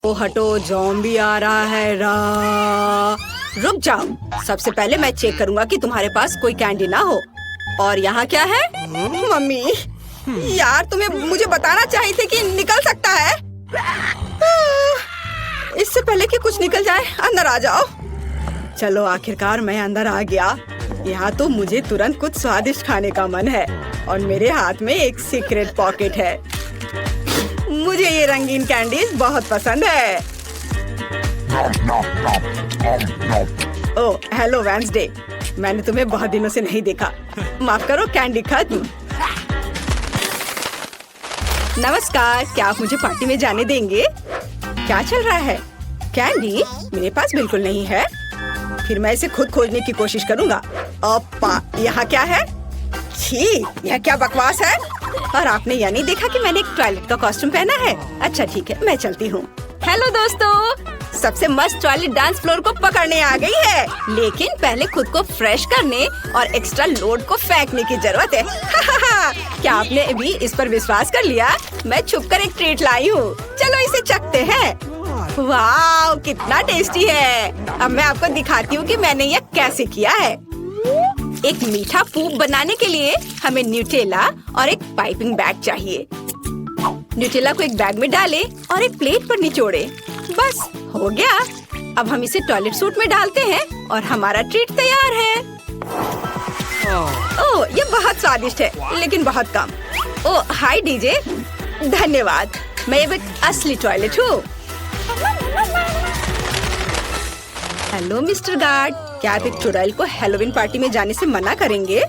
ओ हटो, ज़ॉम्बी आ रहा है। रुक जाओ, सबसे पहले मैं चेक करूंगा कि तुम्हारे पास कोई कैंडी ना हो। और यहाँ क्या है? मम्मी, यार तुम्हें मुझे बताना चाहिए थे कि निकल सकता है। इससे पहले कि कुछ निकल जाए, अंदर आ जाओ। चलो आखिरकार मैं अंदर आ गया। यहाँ तो मुझे तुरंत कुछ स्वादिष्ट खाने का मन है और मेरे हाथ में एक सीक्रेट पॉकेट है। मुझे ये रंगीन कैंडीज बहुत पसंद है। ओह हेलो वेंसडे, मैंने तुम्हें बहुत दिनों से नहीं देखा। माफ करो, कैंडी खत्म। नमस्कार, क्या आप मुझे पार्टी में जाने देंगे? क्या चल रहा है? कैंडी मेरे पास बिल्कुल नहीं है। फिर मैं इसे खुद खोजने की कोशिश करूंगा। ओप्पा, यहाँ क्या है? छी, यह क्या बकवास है? और आपने यह नहीं देखा कि मैंने एक टॉयलेट का कॉस्ट्यूम पहना है? अच्छा ठीक है, मैं चलती हूँ। हेलो दोस्तों, सबसे मस्त टॉयलेट डांस फ्लोर को पकड़ने आ गई है, लेकिन पहले खुद को फ्रेश करने और एक्स्ट्रा लोड को फेंकने की जरूरत है। क्या आपने भी इस पर विश्वास कर लिया? मैं छुपकर एक ट्रीट लाई हूँ, चलो इसे चखते हैं। वाह, कितना टेस्टी है। अब मैं आपको दिखाती हूँ कि मैंने यह कैसे किया है। एक मीठा पूप बनाने के लिए हमें न्यूटेला और एक पाइपिंग बैग चाहिए। न्यूटेला को एक बैग में डालें और एक प्लेट पर निचोड़े। बस हो गया। अब हम इसे टॉयलेट सूट में डालते हैं और हमारा ट्रीट तैयार है। ओह, ये बहुत स्वादिष्ट है, लेकिन बहुत कम। ओह हाय डीजे, धन्यवाद। मैं एक असली टॉयलेट हूँ। हेलो मिस्टर गार्ड, क्या आप एक चुड़ैल को हैलोवीन पार्टी में जाने से मना करेंगे?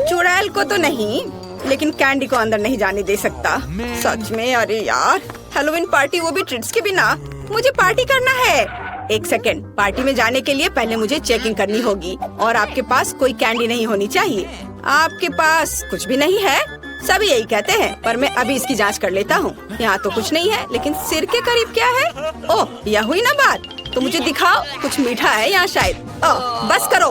चुड़ैल को तो नहीं, लेकिन कैंडी को अंदर नहीं जाने दे सकता। सच में? अरे यार, हैलोवीन पार्टी, वो भी ट्रीट्स के बिना। मुझे पार्टी करना है। एक सेकेंड, पार्टी में जाने के लिए पहले मुझे चेकिंग करनी होगी और आपके पास कोई कैंडी नहीं होनी चाहिए। आपके पास कुछ भी नहीं है? सभी यही कहते हैं, पर मैं अभी इसकी जांच कर लेता हूँ। यहाँ तो कुछ नहीं है, लेकिन सिर के करीब क्या है? ओह, यह हुई ना बात। तो मुझे दिखाओ, कुछ मीठा है यहाँ शायद। ओह बस करो।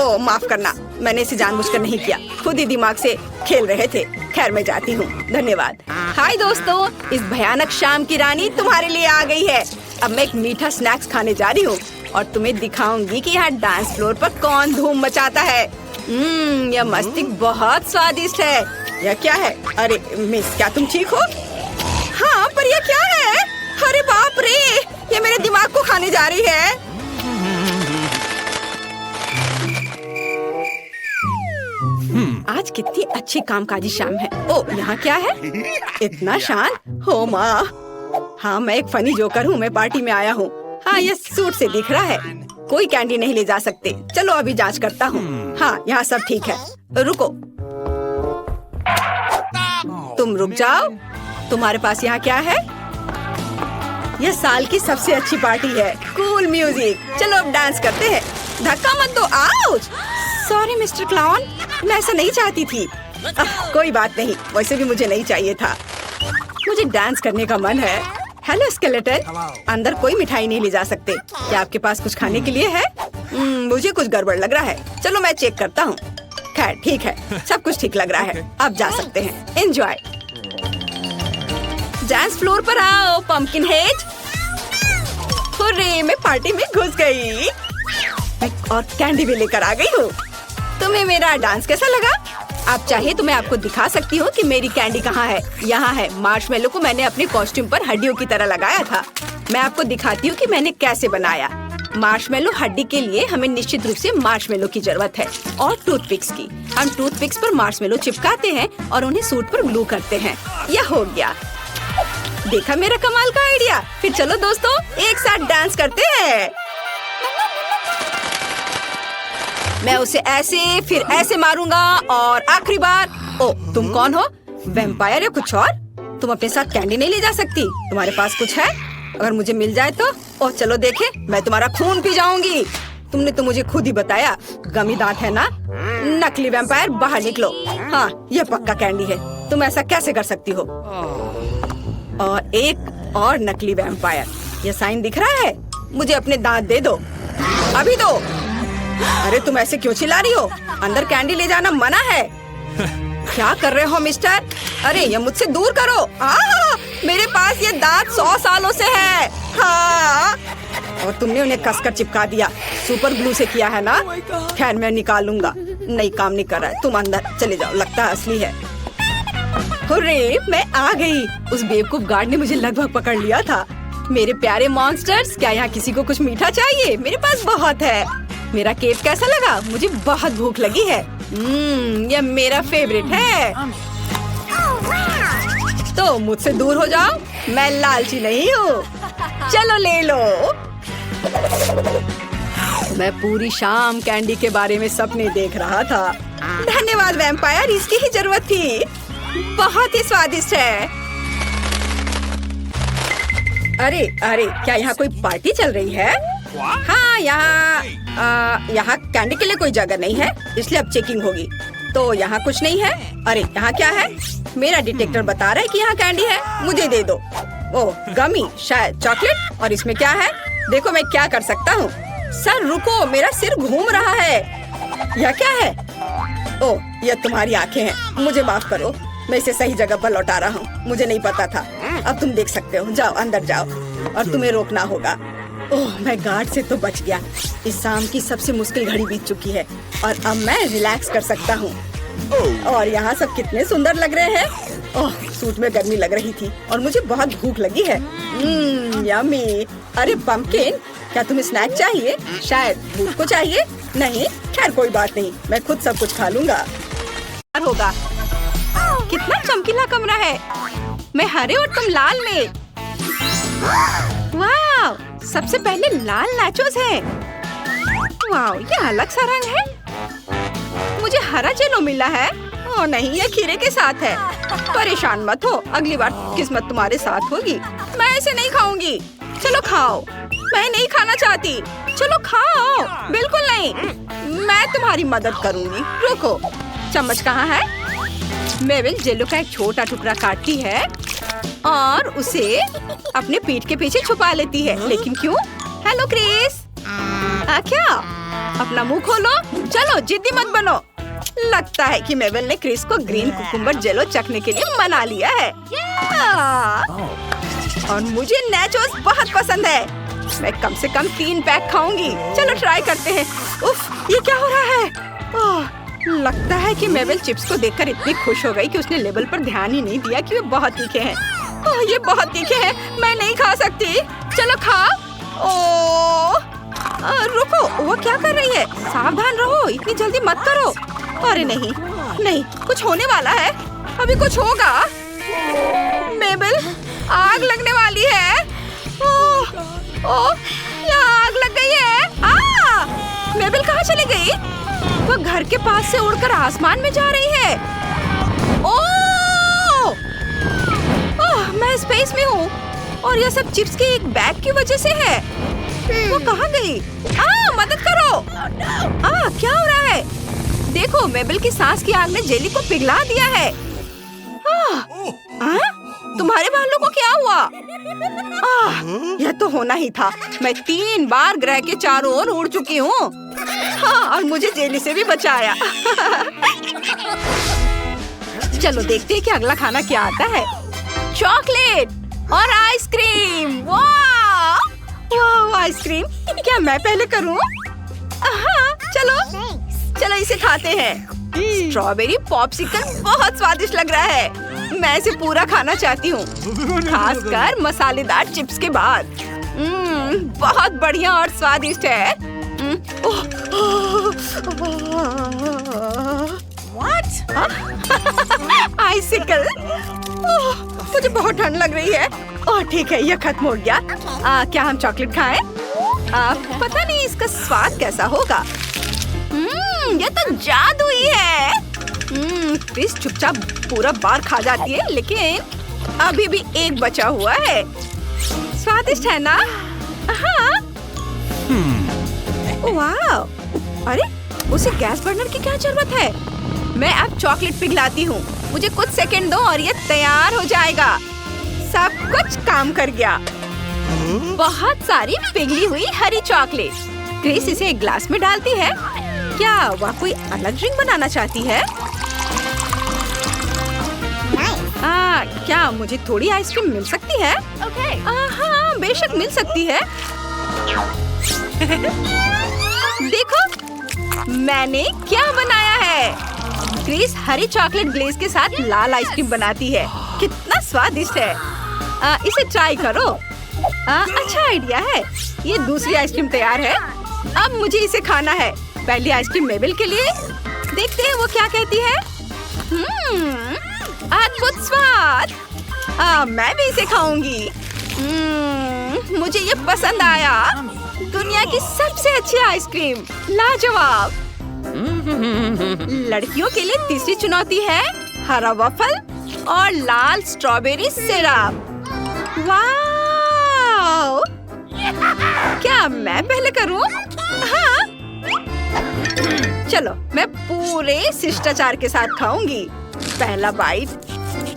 ओह माफ करना, मैंने इसे जानबूझकर नहीं किया, खुद ही दिमाग से खेल रहे थे। खैर मैं जाती हूँ, धन्यवाद। हाय दोस्तों, इस भयानक शाम की रानी तुम्हारे लिए आ गई है। अब मैं एक मीठा स्नैक्स खाने जा रही हूँ और तुम्हें दिखाऊंगी कि यहाँ डांस फ्लोर पर कौन धूम मचाता है। यह मस्तिष्क बहुत स्वादिष्ट है। यह क्या है? अरे मिस, क्या तुम ठीक हो? हाँ, पर यह क्या है? अरे बाप रे, ये मेरे दिमाग को खाने जा रही है। आज कितनी अच्छी कामकाजी शाम है। ओह, यहाँ क्या है? इतना शांत। हो माँ, हाँ मैं एक फनी जोकर हूँ, मैं पार्टी में आया हूँ। हाँ, ये सूट से दिख रहा है। कोई कैंडी नहीं ले जा सकते। चलो अभी जांच करता हूँ। हाँ, यहाँ सब ठीक है। रुको, तुम रुक जाओ। तुम्हारे पास यहाँ क्या है? यह साल की सबसे अच्छी पार्टी है। Cool music. चलो अब डांस करते हैं। धक्का मत दो। आउच! सॉरी मिस्टर क्लाउन, मैं ऐसा नहीं चाहती थी। कोई बात नहीं, वैसे भी मुझे नहीं चाहिए था। मुझे डांस करने का मन है। हेलो स्केलेटन, अंदर कोई मिठाई नहीं ले जा सकते। क्या आपके पास कुछ खाने के लिए है? मुझे कुछ गड़बड़ लग रहा है। चलो मैं चेक करता हूँ। खैर ठीक है, सब कुछ ठीक लग रहा है। अब जा सकते हैं। एंजॉय। डांस फ्लोर पर आओ पंपकिन हेड। हुर्रे, मैं पार्टी में घुस गई। मैं और कैंडी भी लेकर आ गई हूँ। तुम्हें मेरा डांस कैसा लगा? आप चाहे तो मैं आपको दिखा सकती हूँ कि मेरी कैंडी कहाँ है। यहाँ है। मार्शमेलो को मैंने अपने कॉस्ट्यूम पर हड्डियों की तरह लगाया था। मैं आपको दिखाती हूँ कि मैंने कैसे बनाया। मार्शमेलो हड्डी के लिए हमें निश्चित रूप से मार्शमेलो की जरूरत है और टूथपिक्स की। हम टूथपिक्स पर मार्शमेलो चिपकाते हैं और उन्हें सूट पर ग्लू करते हैं। यह हो गया। देखा मेरा कमाल का आइडिया? फिर चलो दोस्तों, एक साथ डांस करते हैं। मैं उसे ऐसे फिर ऐसे मारूंगा और आखिरी बार। ओ, तुम कौन हो? वैम्पायर या कुछ और? तुम अपने साथ कैंडी नहीं ले जा सकती। तुम्हारे पास कुछ है? अगर मुझे मिल जाए तो? ओह चलो देखे, मैं तुम्हारा खून पी जाऊंगी। तुमने तो मुझे खुद ही बताया, गमी दांत है ना? नकली वैम्पायर, बाहर निकलो। हाँ, यह पक्का कैंडी है। तुम ऐसा कैसे कर सकती हो? और एक और नकली वैम्पायर। यह साइन दिख रहा है? मुझे अपने दांत दे दो, अभी दो। अरे तुम ऐसे क्यों चिल्ला रही हो? अंदर कैंडी ले जाना मना है। क्या कर रहे हो मिस्टर? अरे ये मुझसे दूर करो। मेरे पास ये दांत 100 सालों से है। हाँ, और तुमने उन्हें कसकर चिपका दिया। सुपर ग्लू से किया है ना? खैर मैं निकालूंगा। नहीं, काम नहीं कर रहा है। तुम अंदर चले जाओ, लगता है असली है। हुर्रे, मैं आ गई। उस बेवकूफ गार्ड ने मुझे लगभग पकड़ लिया था। मेरे प्यारे मॉन्स्टर्स, क्या यहाँ किसी को कुछ मीठा चाहिए? मेरे पास बहुत है। मेरा केक कैसा लगा? मुझे बहुत भूख लगी है। ये मेरा फेवरेट है। तो मुझसे दूर हो जाओ, मैं लालची नहीं हूँ। चलो ले लो। मैं पूरी शाम कैंडी के बारे में सपने देख रहा था। धन्यवाद वैम्पायर, इसकी ही जरूरत थी। बहुत ही स्वादिष्ट है। अरे अरे, क्या यहाँ कोई पार्टी चल रही है? हाँ, यहाँ कैंडी के लिए कोई जगह नहीं है, इसलिए अब चेकिंग होगी। तो यहाँ कुछ नहीं है। अरे यहाँ क्या है? मेरा डिटेक्टर बता रहा है कि यहाँ कैंडी है। मुझे दे दो। ओह, गमी, शायद चॉकलेट। और इसमें क्या है? देखो मैं क्या कर सकता हूँ। सर रुको, मेरा सिर घूम रहा है। यह क्या है? ओह, यह तुम्हारी आंखें हैं। मुझे माफ करो, मैं इसे सही जगह पर लौटा रहा हूँ। मुझे नहीं पता था। अब तुम देख सकते हो। जाओ अंदर जाओ, और तुम्हें रोकना होगा। ओह, मैं गार्ड से तो बच गया। इस शाम की सबसे मुश्किल घड़ी बीत चुकी है और अब मैं रिलैक्स कर सकता हूँ। और यहाँ सब कितने सुंदर लग रहे हैं। ओह, सूट में गर्मी लग रही थी और मुझे बहुत भूख लगी है। यम्मी। अरे पंपकिन, क्या तुम्हें स्नैक चाहिए? शायद भूख को चाहिए। नहीं, खैर कोई बात नहीं, मैं खुद सब कुछ खा लूंगा। होगा। कितना चमकीला कमरा है। मैं हरे और तुम लाल में। वाह, सबसे पहले लाल नाचोस है। वाह, ये अलग सा रंग है। मुझे हरा जेलो मिला है। ओह नहीं, ये खीरे के साथ है। परेशान मत हो, अगली बार किस्मत तुम्हारे साथ होगी। मैं इसे नहीं खाऊंगी। चलो खाओ। मैं नहीं खाना चाहती। चलो खाओ। बिल्कुल नहीं, मैं तुम्हारी मदद करूंगी। रुको, चम्मच कहाँ है? मेबल जेलो का एक छोटा टुकड़ा काटती है और उसे अपने पीठ के पीछे छुपा लेती है। लेकिन क्यों? Hello Chris. क्या? अपना मुंह खोलो। चलो जिद्दी मत बनो। लगता है कि मेबल ने क्रिस को ग्रीन कुकुम्बर जेलो चखने के लिए मना लिया है। और मुझे नाचोस बहुत पसंद है। मैं कम से कम 3 पैक खाऊंगी। चलो ट्राई करते हैं। उफ, ये क्या हो रहा है? लगता है कि मेबल चिप्स को देखकर इतनी खुश हो गई कि उसने लेबल पर ध्यान ही नहीं दिया कि वे बहुत तीखे हैं। ये बहुत तीखे हैं, मैं नहीं खा सकती। चलो खाओ। रुको, वो क्या कर रही है? सावधान रहो, इतनी जल्दी मत करो। अरे नहीं नहीं, कुछ होने वाला है। अभी कुछ होगा। मेबल, आग लगने वाली है। यहाँ आग लग गई है। मेबल कहाँ चली गई? वो घर के पास से उड़कर आसमान में जा रही है। मैं स्पेस में हूँ और यह सब चिप्स के एक बैग की वजह से है। वो कहाँ गई? मदद करो। क्या हो रहा है? देखो, मेबल की सांस की आग ने जेली को पिघला दिया है। तुम्हारे बालों को क्या हुआ? यह तो होना ही था। मैं 3 बार ग्रह के चारों ओर उड़ चुकी हूँ। और मुझे जेली से भी बचाया। चलो देखते हैं कि अगला खाना क्या आता है। चॉकलेट और आइसक्रीम। वाह, आइसक्रीम। क्या मैं पहले करूँ? चलो इसे खाते हैं। स्ट्रॉबेरी पॉप्सिकल बहुत स्वादिष्ट लग रहा है। मैं इसे पूरा खाना चाहती हूँ, खासकर मसालेदार चिप्स के बाद। बहुत बढ़िया और स्वादिष्ट है। आइसिकल। मुझे बहुत ठंड लग रही है। ठीक है, यह खत्म हो गया। क्या हम चॉकलेट खाएं? पता नहीं इसका स्वाद कैसा होगा। यह तो जादुई है। क्रिस चुपचाप पूरा बार खा जाती है, लेकिन अभी भी एक बचा हुआ है। स्वादिष्ट है ना? वाह! अरे, उसे गैस बर्नर की क्या जरूरत है? मैं अब चॉकलेट पिघलाती हूँ। मुझे कुछ सेकंड दो और ये तैयार हो जाएगा। सब कुछ काम कर गया। बहुत सारी पिघली हुई हरी चॉकलेट। क्रिस इसे एक ग्लास में डालती है। क्या वह कोई अलग ड्रिंक बनाना चाहती है? क्या मुझे थोड़ी आइसक्रीम मिल सकती है? हाँ, बेशक मिल सकती है। देखो मैंने क्या बनाया है। क्रिस हरी चॉकलेट ग्लेज के साथ लाल आइसक्रीम बनाती है। कितना स्वादिष्ट है। इसे ट्राई करो। अच्छा आइडिया है। ये दूसरी आइसक्रीम तैयार है। अब मुझे इसे खाना है। पहली आइसक्रीम मेबल के लिए। देखते हैं वो क्या कहती है। अद्भुत स्वाद। मैं भी इसे खाऊंगी। मुझे ये पसंद आया। दुनिया की सबसे अच्छी आइसक्रीम, लाजवाब। लड़कियों के लिए तीसरी चुनौती है हरा वफल और लाल स्ट्रॉबेरी सिरप। वाह! क्या मैं पहले करूं? हाँ। चलो मैं पूरे शिष्टाचार के साथ खाऊंगी। पहला बाइट।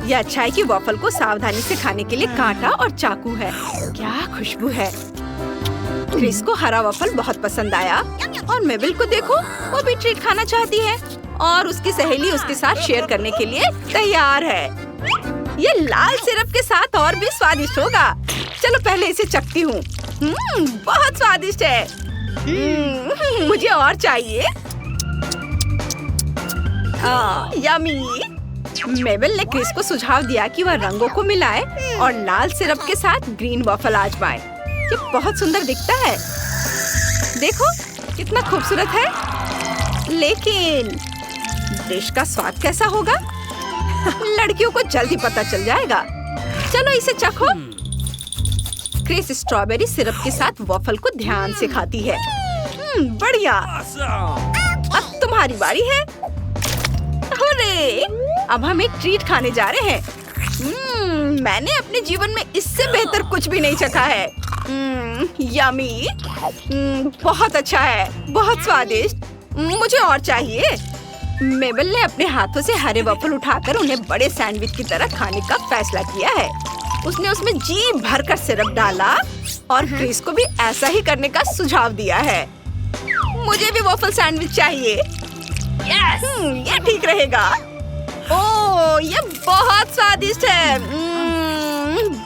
यह अच्छा है कि वॉफल को सावधानी से खाने के लिए कांटा और चाकू है। क्या खुशबू है। क्रिस को हरा वॉफल बहुत पसंद आया और मेबल को देखो, वो भी ट्रीट खाना चाहती है और उसकी सहेली उसके साथ शेयर करने के लिए तैयार है। ये लाल सिरप के साथ और भी स्वादिष्ट होगा। चलो पहले इसे चखती हूँ। बहुत स्वादिष्ट है। मुझे और चाहिए। यम्मी। मेबल ने क्रिस को सुझाव दिया कि वह रंगों को मिलाए और लाल सिरप के साथ ग्रीन वॉफल आजमाए। ये बहुत सुंदर दिखता है। देखो कितना खूबसूरत है। लेकिन डिश का स्वाद कैसा होगा? लड़कियों को जल्दी पता चल जाएगा। चलो इसे चखो। क्रिस स्ट्रॉबेरी सिरप के साथ वॉफल को ध्यान से खाती है। बढ़िया। अब तुम्हारी बारी है। हुर्रे! अब हम एक ट्रीट खाने जा रहे हैं। मैंने अपने जीवन में इससे बेहतर कुछ भी नहीं चखा है। यम्मी। बहुत अच्छा है, बहुत स्वादिष्ट। मुझे और चाहिए। मेबल ने अपने हाथों से हरे वॉफल उठाकर उन्हें बड़े सैंडविच की तरह खाने का फैसला किया है। उसने उसमें जी भरकर सिरप डाला और क्रिस को भी ऐसा ही करने का सुझाव दिया है। मुझे भी वॉफल सैंडविच चाहिए। ये ठीक रहेगा। ओह, ये बहुत स्वादिष्ट है।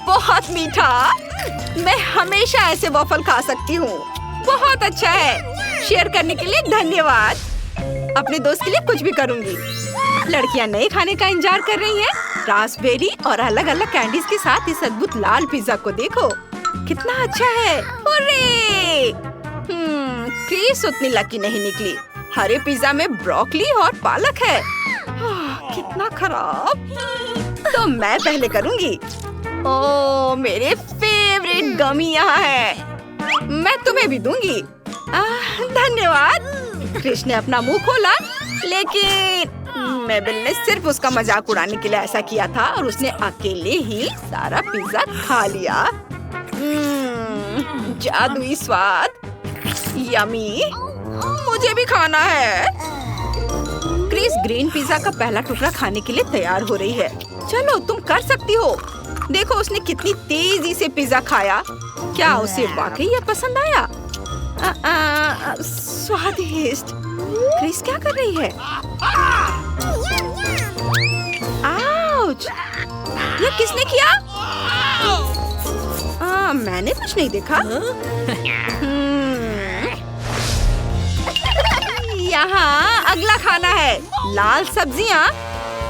बहुत मीठा। मैं हमेशा ऐसे वॉफल खा सकती हूँ। बहुत अच्छा है। शेयर करने के लिए धन्यवाद। अपने दोस्त के लिए कुछ भी करूँगी। लड़कियाँ नए खाने का इंतजार कर रही हैं। रास्पबेरी और अलग अलग कैंडीज के साथ इस अद्भुत लाल पिज्जा को देखो। कितना अच्छा है। हुर्रे! क्रिस उतनी लकी नहीं निकली। हरे पिज्जा में ब्रोकली और पालक है। कितना खराब। तो मैं पहले करूँगी। ओह, मेरे फेवरेट गमी यहाँ है। मैं तुम्हें भी दूंगी। धन्यवाद। क्रिस ने अपना मुंह खोला, लेकिन मेबल ने सिर्फ उसका मजाक उड़ाने के लिए ऐसा किया था और उसने अकेले ही सारा पिज्जा खा लिया। जादुई स्वाद। यम्मी। मुझे भी खाना है। क्रिस ग्रीन पिज्जा का पहला टुकड़ा खाने के लिए तैयार हो रही है। चलो तुम कर सकती हो। देखो उसने कितनी तेजी से पिज्जा खाया। क्या उसे वाकई यह पसंद आया? स्वादिष्ट। क्रिस क्या कर रही है? आउच! ये किसने किया? मैंने कुछ नहीं देखा। यहाँ अगला खाना है लाल सब्जियाँ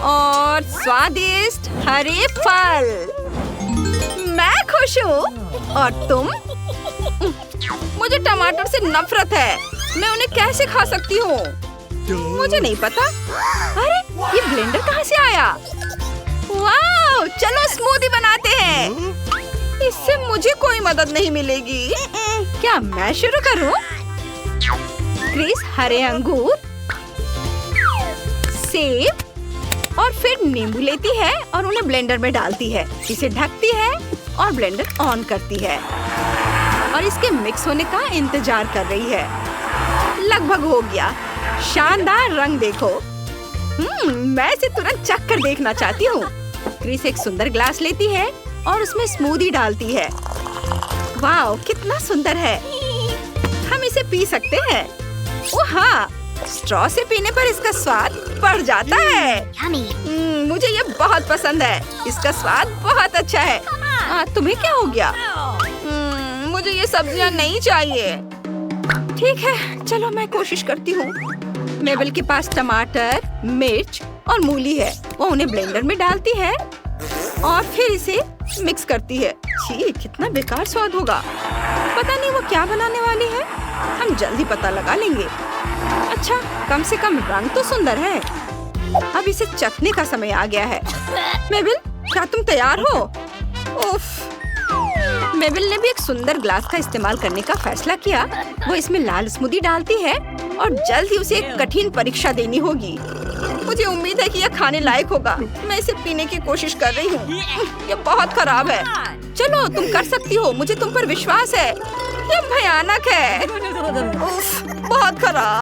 और स्वादिष्ट हरे फल। मैं खुश हूँ और तुम? मुझे टमाटर से नफरत है। मैं उन्हें कैसे खा सकती हूँ? मुझे नहीं पता। अरे ये ब्लेंडर कहाँ से आया? वाह! चलो स्मूदी बनाते हैं। इससे मुझे कोई मदद नहीं मिलेगी। क्या मैं शुरू करूँ? क्रिस हरे अंगूर, सेब और फिर नींबू लेती है और उन्हें ब्लेंडर में डालती है। इसे ढकती है और ब्लेंडर ऑन करती है और इसके मिक्स होने का इंतजार कर रही है। लगभग हो गया। शानदार रंग देखो। मैं इसे तुरंत चख कर देखना चाहती हूँ। क्रिस एक सुंदर ग्लास लेती है और उसमें स्मूदी डालती है। वाह, कितना सुंदर है। हम इसे पी सकते हैं। ओह हाँ, स्ट्रॉ से पीने पर इसका स्वाद बढ़ जाता है। मुझे ये बहुत पसंद है। इसका स्वाद बहुत अच्छा है। तुम्हें क्या हो गया? मुझे ये सब्जियां नहीं चाहिए। ठीक है, चलो मैं कोशिश करती हूँ। मेबल के पास टमाटर, मिर्च और मूली है। वो उन्हें ब्लेंडर में डालती है और फिर इसे मिक्स करती है। छी, कितना बेकार स्वाद होगा। पता नहीं वो क्या बनाने वाली है। हम जल्दी पता लगा लेंगे। अच्छा, कम से कम रंग तो सुंदर है। अब इसे चखने का समय आ गया है। मेबल, क्या तुम तैयार हो? उफ। मेबल ने भी एक सुंदर ग्लास का इस्तेमाल करने का फैसला किया। वो इसमें लाल स्मूदी डालती है और जल्द ही उसे एक कठिन परीक्षा देनी होगी। मुझे उम्मीद है कि यह खाने लायक होगा। मैं इसे पीने की कोशिश कर रही हूँ। यह बहुत खराब है। चलो, तुम कर सकती हो। मुझे तुम पर विश्वास है। यह भयानक है। उफ, बहुत खराब।